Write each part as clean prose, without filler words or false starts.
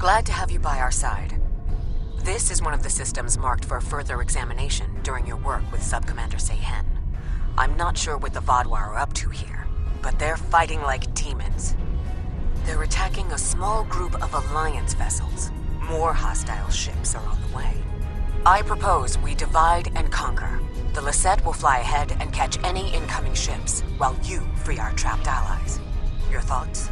Glad to have you by our side. This is one of the systems marked for further examination during your work with Subcommander Seyhen. I'm not sure what the Vaudois are up to here, but they're fighting like demons. They're attacking a small group of Alliance vessels. More hostile ships are on the way. I propose we divide and conquer. The Lecet will fly ahead and catch any incoming ships, while you free our trapped allies. Your thoughts?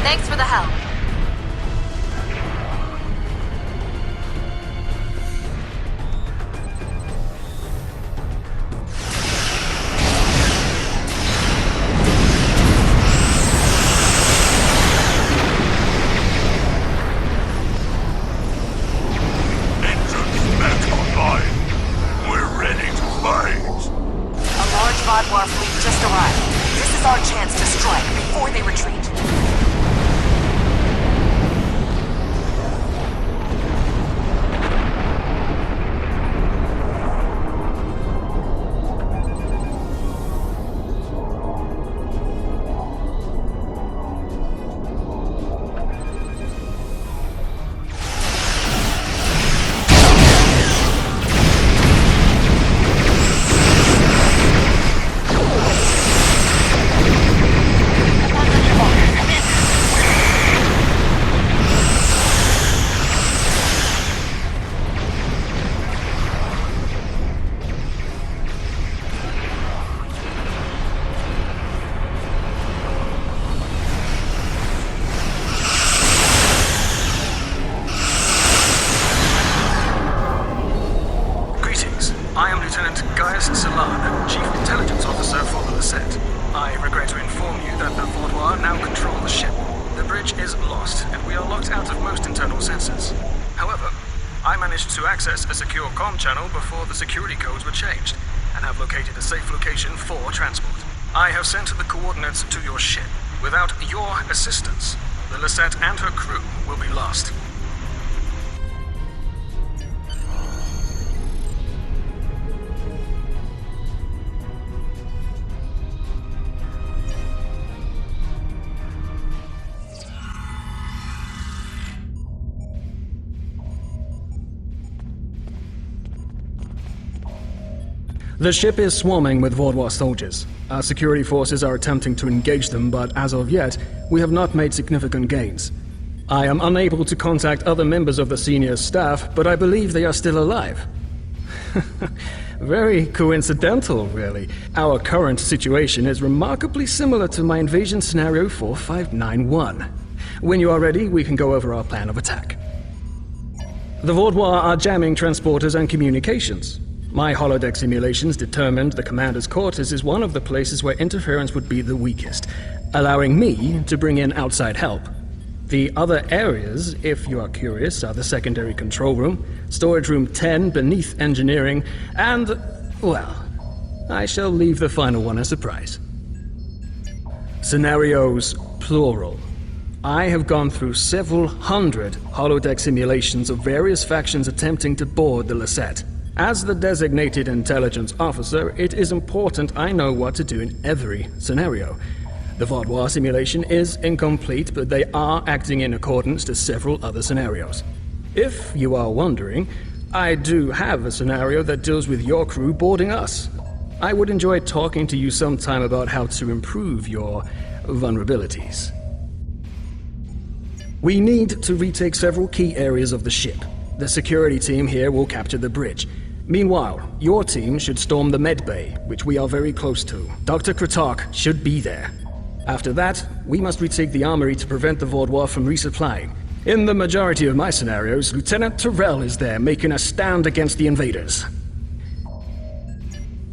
Thanks for the help. Engines back online. We're ready to fight. A large Vaudois fleet just arrived. This is our chance to strike before they retreat. Access a secure comm channel before the security codes were changed, and have located a safe location for transport. I have sent the coordinates to your ship. Without your assistance, the Lecet and her crew will be lost. The ship is swarming with Vaudois soldiers. Our security forces are attempting to engage them, but as of yet, we have not made significant gains. I am unable to contact other members of the senior staff, but I believe they are still alive. Very coincidental, really. Our current situation is remarkably similar to my invasion scenario 4591. When you are ready, we can go over our plan of attack. The Vaudois are jamming transporters and communications. My holodeck simulations determined the commander's quarters is one of the places where interference would be the weakest, allowing me to bring in outside help. The other areas, if you are curious, are the secondary control room, storage room 10 beneath engineering, and, well, I shall leave the final one a surprise. Scenarios, plural. I have gone through several hundred holodeck simulations of various factions attempting to board the Lecet. As the designated intelligence officer, it is important I know what to do in every scenario. The Vaudois simulation is incomplete, but they are acting in accordance to several other scenarios. If you are wondering, I do have a scenario that deals with your crew boarding us. I would enjoy talking to you sometime about how to improve your vulnerabilities. We need to retake several key areas of the ship. The security team here will capture the bridge. Meanwhile, your team should storm the med bay, which we are very close to. Dr. Kratark should be there. After that, we must retake the armory to prevent the Vaudois from resupplying. In the majority of my scenarios, Lieutenant Tyrell is there making a stand against the invaders.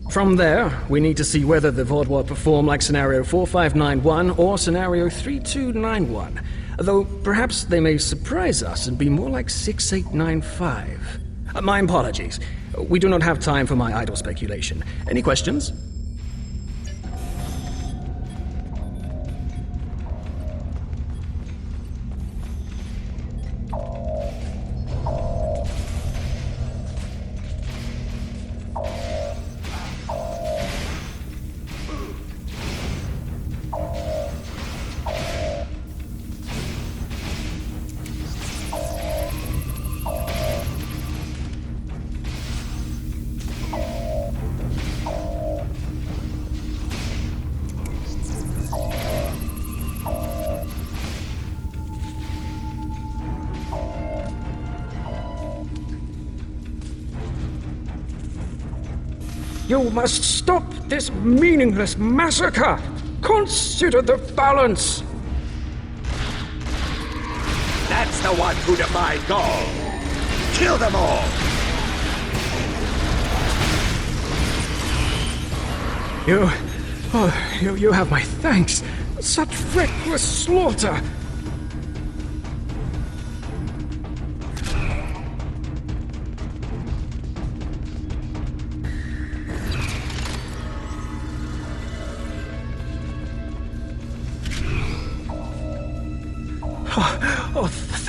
From there, we need to see whether the Vaudois perform like Scenario 4591 or Scenario 3291. Though perhaps they may surprise us and be more like 6895. My apologies. We do not have time for my idle speculation. Any questions? You must stop this meaningless massacre! Consider the balance! That's the one who defied Gaul! Kill them all! You have my thanks. Such reckless slaughter!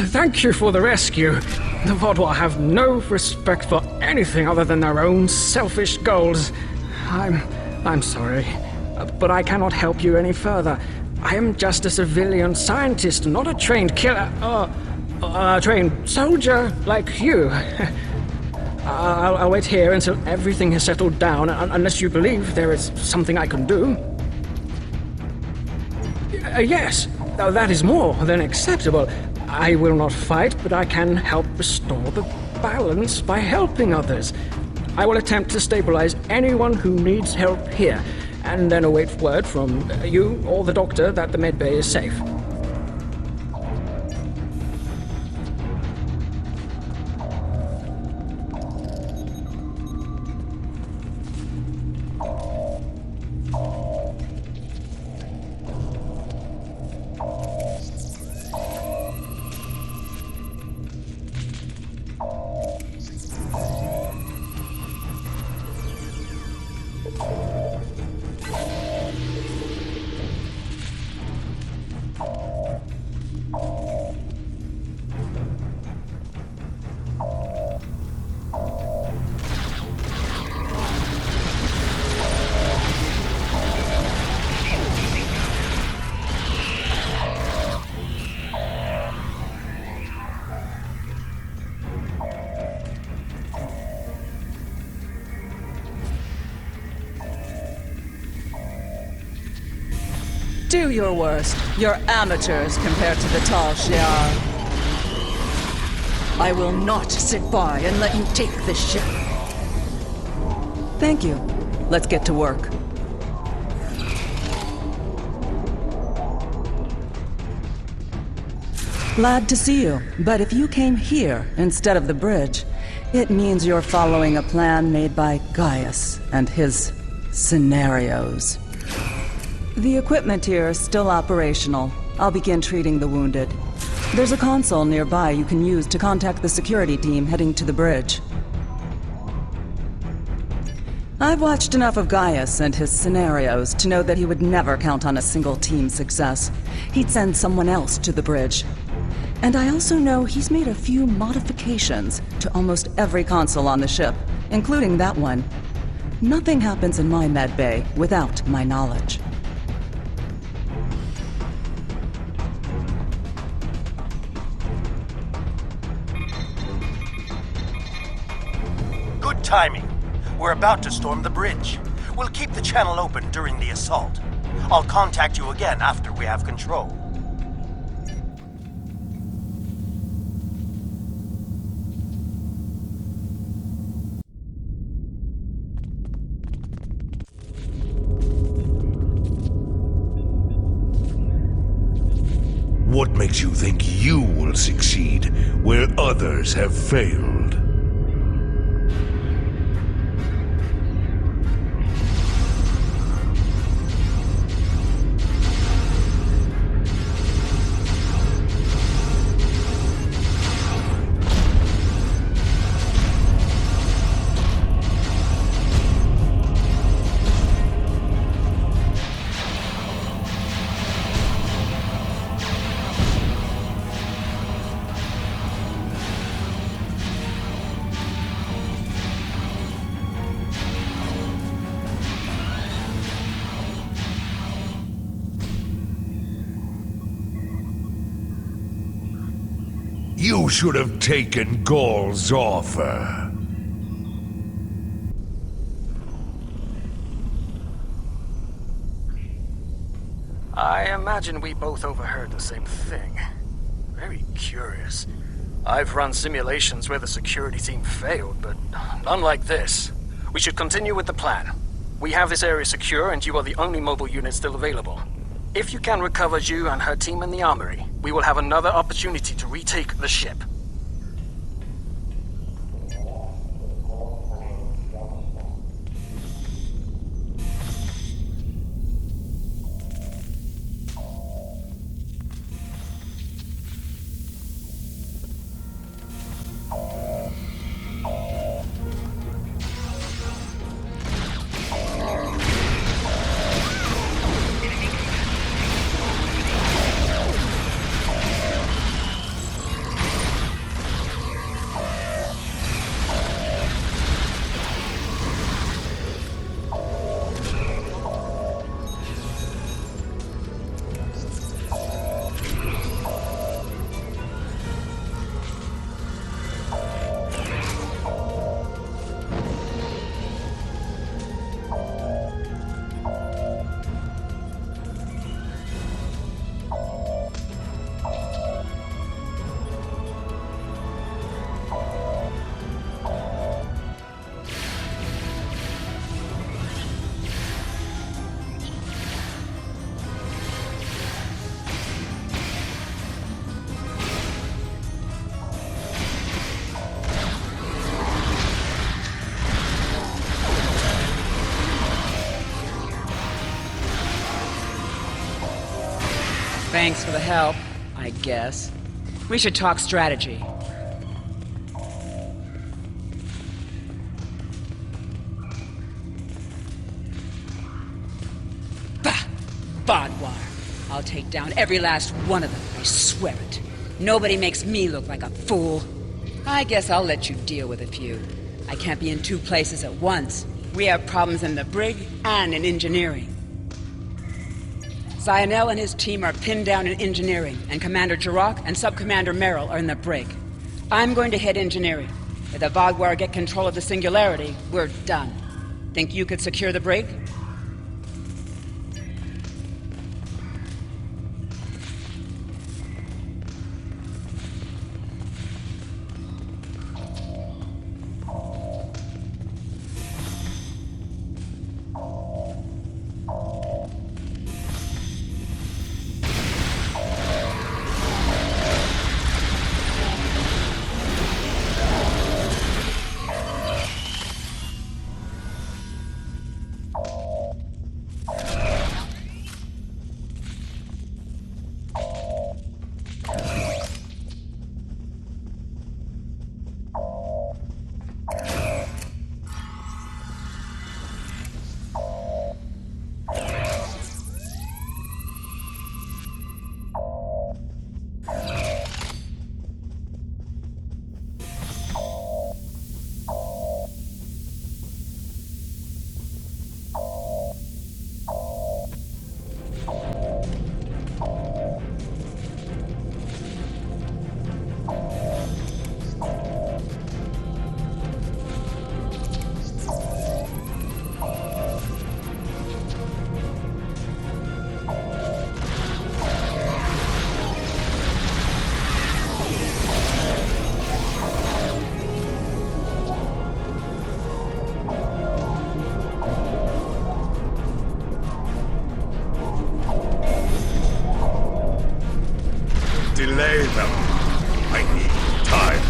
Thank you for the rescue. The Vaudois have no respect for anything other than their own selfish goals. I'm sorry, but I cannot help you any further. I am just a civilian scientist, not a trained killer, a trained soldier like you. I'll wait here until everything has settled down, unless you believe there is something I can do. Yes, that is more than acceptable. I will not fight, but I can help restore the balance by helping others. I will attempt to stabilize anyone who needs help here, and then await word from you or the doctor that the medbay is safe. Do your worst. You're amateurs compared to the tall Shiar. I will not sit by and let you take the ship. Thank you. Let's get to work. Glad to see you, but if you came here instead of the bridge, it means you're following a plan made by Gaius and his scenarios. The equipment here is still operational. I'll begin treating the wounded. There's a console nearby you can use to contact the security team heading to the bridge. I've watched enough of Gaius and his scenarios to know that he would never count on a single team's success. He'd send someone else to the bridge. And I also know he's made a few modifications to almost every console on the ship, including that one. Nothing happens in my med bay without my knowledge. Good timing. We're about to storm the bridge. We'll keep the channel open during the assault. I'll contact you again after we have control. What makes you think you will succeed where others have failed? You should have taken Gaul's offer. I imagine we both overheard the same thing. Very curious. I've run simulations where the security team failed, but none like this. We should continue with the plan. We have this area secure, and you are the only mobile unit still available. If you can recover Zhu and her team in the armory, we will have another opportunity to retake the ship. Thanks for the help, I guess. We should talk strategy. Bah! Bardwire. I'll take down every last one of them, I swear it. Nobody makes me look like a fool. I guess I'll let you deal with a few. I can't be in two places at once. We have problems in the brig and in engineering. Zionel and his team are pinned down in engineering, and Commander Jirok and Sub-Commander Merrill are in the brig. I'm going to hit engineering. If the Vogwar get control of the Singularity, we're done. Think you could secure the brig? Delay them. I need time.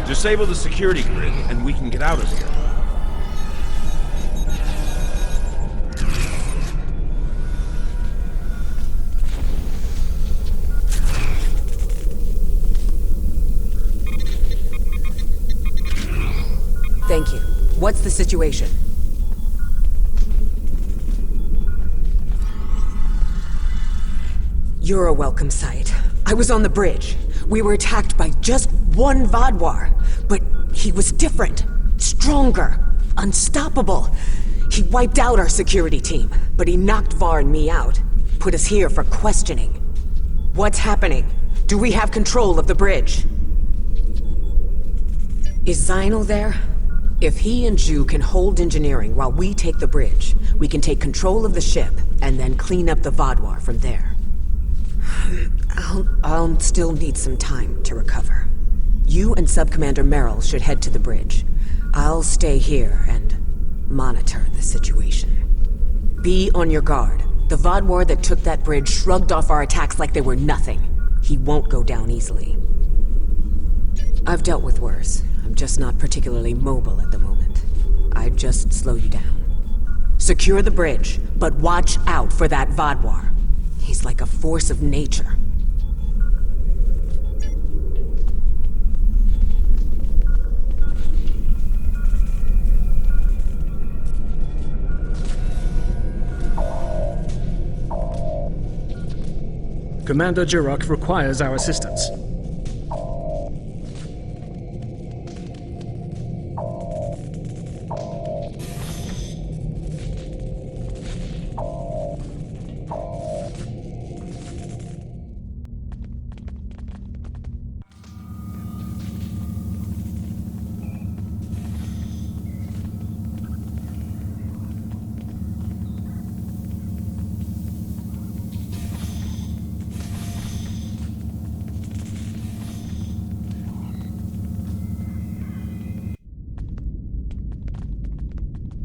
Disable the security grid, and we can get out of here. Thank you. What's the situation? You're a welcome sight. I was on the bridge. We were attacked by just one Vaadwaur, but he was different, stronger, unstoppable. He wiped out our security team, but he knocked Var and me out. Put us here for questioning. What's happening? Do we have control of the bridge? Is Zynel there? If he and Ju can hold engineering while we take the bridge, we can take control of the ship and then clean up the Vaadwaur from there. I'll still need some time to recover. You and Subcommander Merrill should head to the bridge. I'll stay here and monitor the situation. Be on your guard. The Vaadwaur that took that bridge shrugged off our attacks like they were nothing. He won't go down easily. I've dealt with worse. I'm just not particularly mobile at the moment. I'd just slow you down. Secure the bridge, but watch out for that Vaadwaur. He's like a force of nature. Commander Jirok requires our assistance.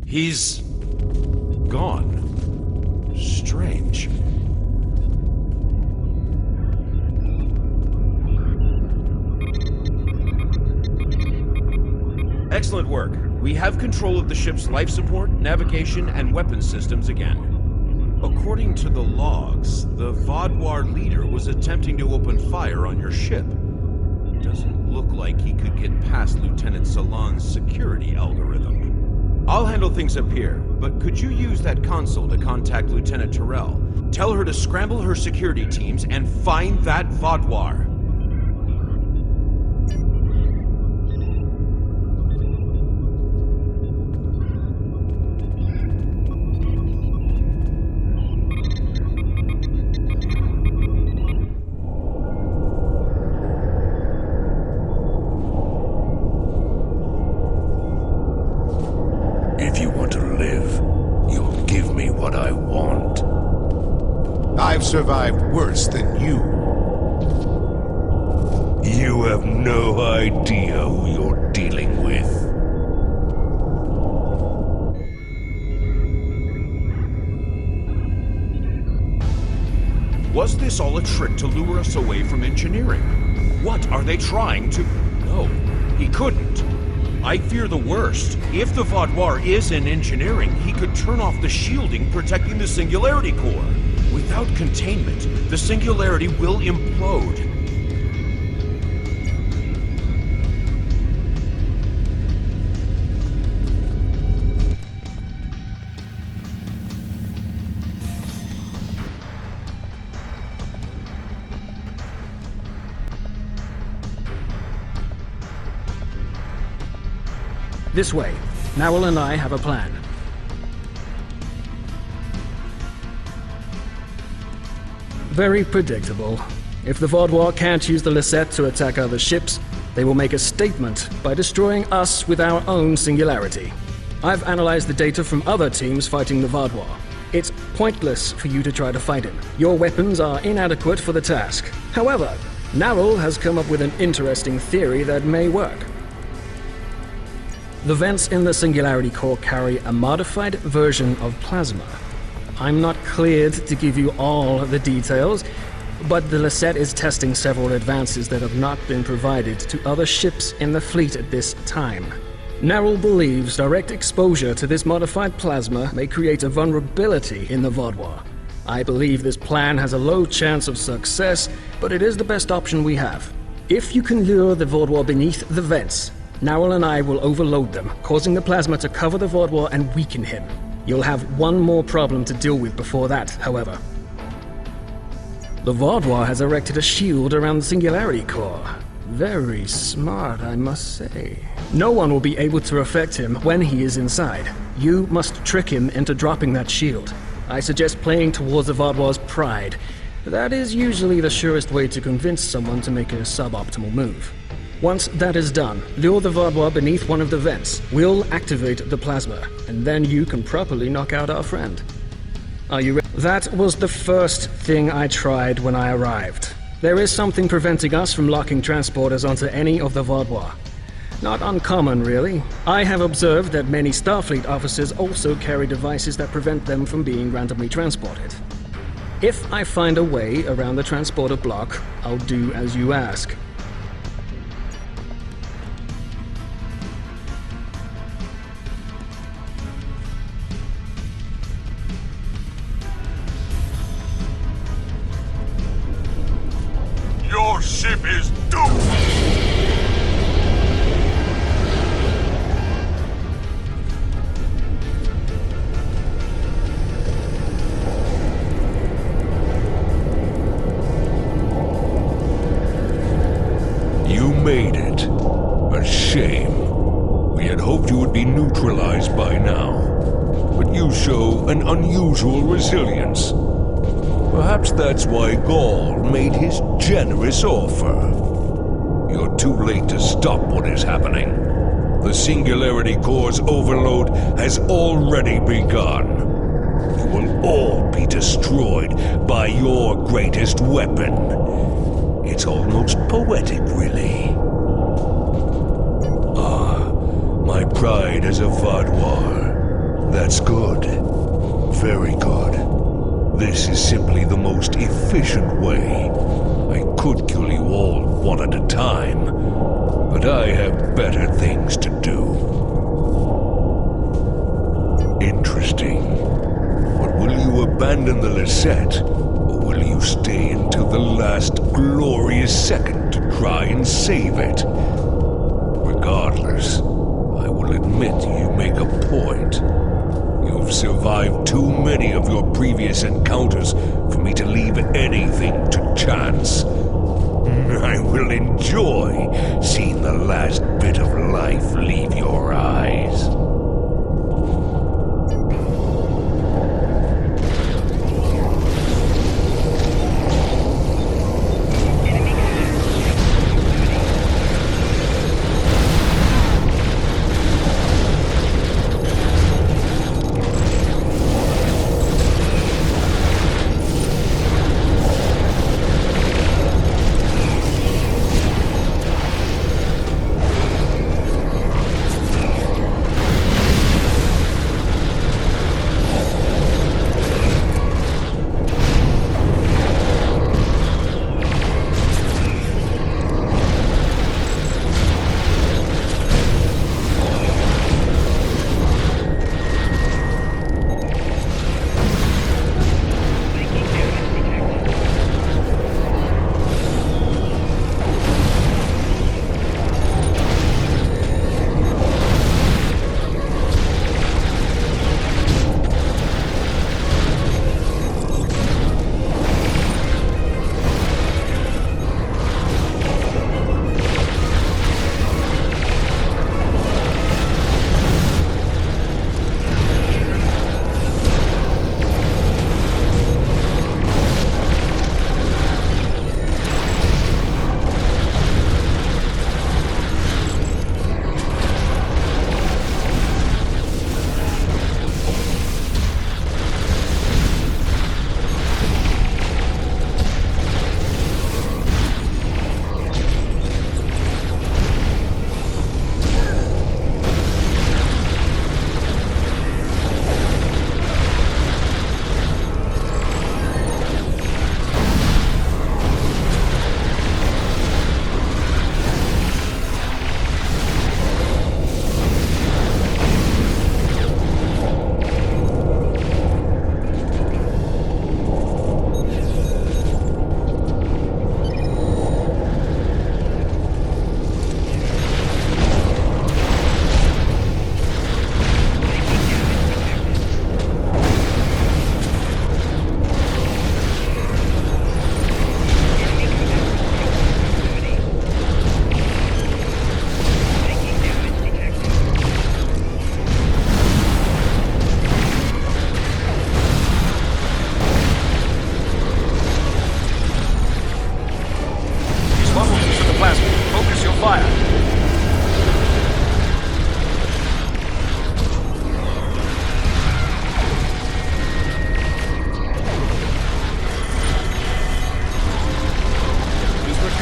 He's gone. Strange. Excellent work. We have control of the ship's life support, navigation, and weapons systems again. According to the logs, the Vaadwaur leader was attempting to open fire on your ship. It doesn't look like he could get past Lieutenant Salon's security algorithm. I'll handle things up here, but could you use that console to contact Lieutenant Terrell? Tell her to scramble her security teams and find that Vaadwaur. If you want to live, you'll give me what I want. I've survived worse than you. You have no idea who you're dealing with. Was this all a trick to lure us away from engineering? What are they trying to... No, he couldn't. I fear the worst. If the Vaadwaur is in engineering, he could turn off the shielding protecting the Singularity Core. Without containment, the Singularity will implode. This way. Narwhal and I have a plan. Very predictable. If the Vaadwaur can't use the Lisette to attack other ships, they will make a statement by destroying us with our own singularity. I've analyzed the data from other teams fighting the Vaadwaur. It's pointless for you to try to fight him. Your weapons are inadequate for the task. However, Narwhal has come up with an interesting theory that may work. The vents in the Singularity Core carry a modified version of plasma. I'm not cleared to give you all the details, but the Lorcas is testing several advances that have not been provided to other ships in the fleet at this time. Narrell believes direct exposure to this modified plasma may create a vulnerability in the Vaudois. I believe this plan has a low chance of success, but it is the best option we have. If you can lure the Vaudois beneath the vents, Narell and I will overload them, causing the plasma to cover the Vaudois and weaken him. You'll have one more problem to deal with before that, however. The Vaudois has erected a shield around the Singularity Core. Very smart, I must say. No one will be able to affect him when he is inside. You must trick him into dropping that shield. I suggest playing towards the Vaudois' pride. That is usually the surest way to convince someone to make a suboptimal move. Once that is done, lure the Vaudois beneath one of the vents. We'll activate the plasma, and then you can properly knock out our friend. Are you ready? That was the first thing I tried when I arrived. There is something preventing us from locking transporters onto any of the Vaudois. Not uncommon, really. I have observed that many Starfleet officers also carry devices that prevent them from being randomly transported. If I find a way around the transporter block, I'll do as you ask. Your ship is doomed! Made it. A shame. We had hoped you would be neutralized by now. But you show an unusual resilience. Perhaps that's why Gaul made his generous offer. You're too late to stop what is happening. The Singularity Core's overload has already begun. You will all be destroyed by your greatest weapon. It's almost poetic, really. My pride as a Vaudois. That's good. Very good. This is simply the most efficient way. I could kill you all one at a time, but I have better things to do. Interesting. But will you abandon the Lorcas, or will you stay until the last glorious second to try and save it? Regardless, I will admit you make a point. You've survived too many of your previous encounters for me to leave anything to chance. I will enjoy seeing the last bit of life leave your eyes.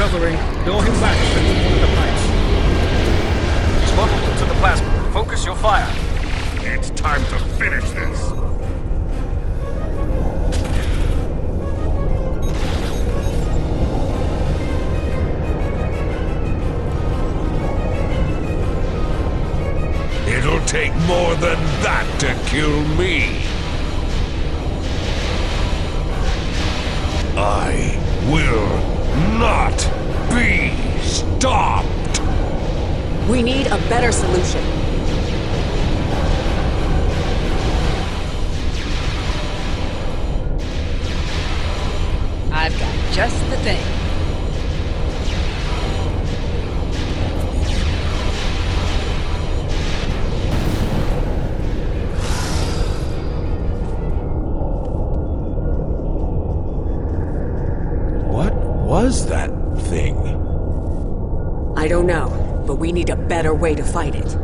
covering. Door him back beneath one of the pipes. He's modeled into the plasma. Focus your fire. It's time to finish this. It'll take more than that to kill me. I will not be stopped. We need a better solution. I've got just the thing. What was that thing? I don't know, but we need a better way to fight it.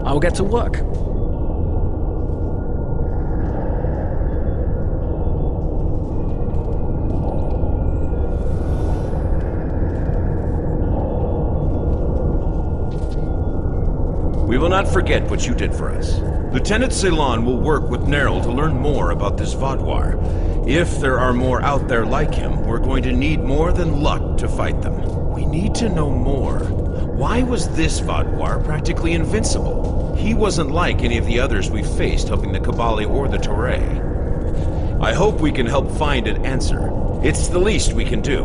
I'll get to work. We will not forget what you did for us. Lieutenant Ceylon will work with Nerl to learn more about this Vaadwaur. If there are more out there like him, we're going to need more than luck to fight them. We need to know more. Why was this Vaadwaur practically invincible? He wasn't like any of the others we've faced helping the Kabali or the Toray. I hope we can help find an answer. It's the least we can do.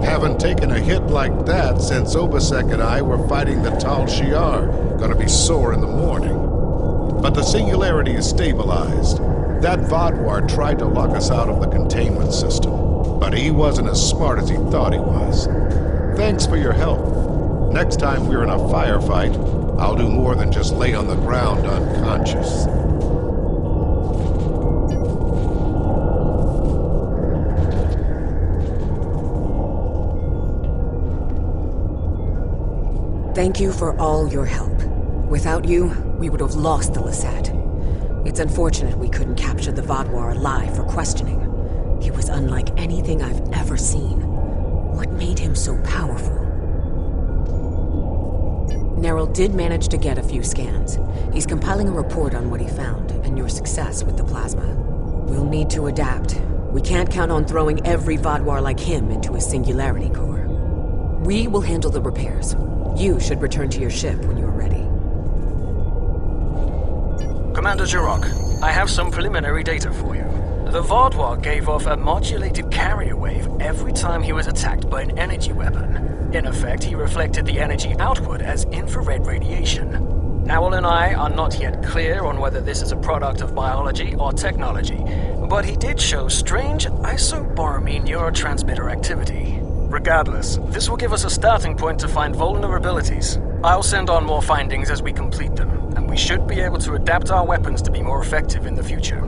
Haven't taken a hit like that since Obasek and I were fighting the Tal Shiar. Gonna be sore in the morning. But the singularity is stabilized. That Vaadwaur tried to lock us out of the containment system, but he wasn't as smart as he thought he was. Thanks for your help. Next time we're in a firefight, I'll do more than just lay on the ground unconscious. Thank you for all your help. Without you, we would have lost the Lasat. It's unfortunate we couldn't capture the Vaadwaur alive for questioning. He was unlike anything I've ever seen. What made him so powerful? Nerl did manage to get a few scans. He's compiling a report on what he found, and your success with the plasma. We'll need to adapt. We can't count on throwing every Vaadwaur like him into a singularity core. We will handle the repairs. You should return to your ship when you're ready. Commander Jirok, I have some preliminary data for you. The Vaadwaur gave off a modulated carrier wave every time he was attacked by an energy weapon. In effect, he reflected the energy outward as infrared radiation. Nowell and I are not yet clear on whether this is a product of biology or technology, but he did show strange isoboromine neurotransmitter activity. Regardless, this will give us a starting point to find vulnerabilities. I'll send on more findings as we complete them, and we should be able to adapt our weapons to be more effective in the future.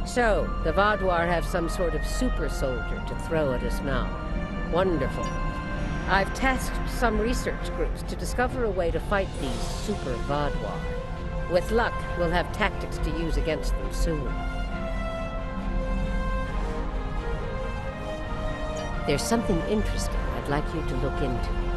So, the Vaadwaur have some sort of super soldier to throw at us now. Wonderful. I've tasked some research groups to discover a way to fight these super Vaadwaur. With luck, we'll have tactics to use against them soon. There's something interesting I'd like you to look into.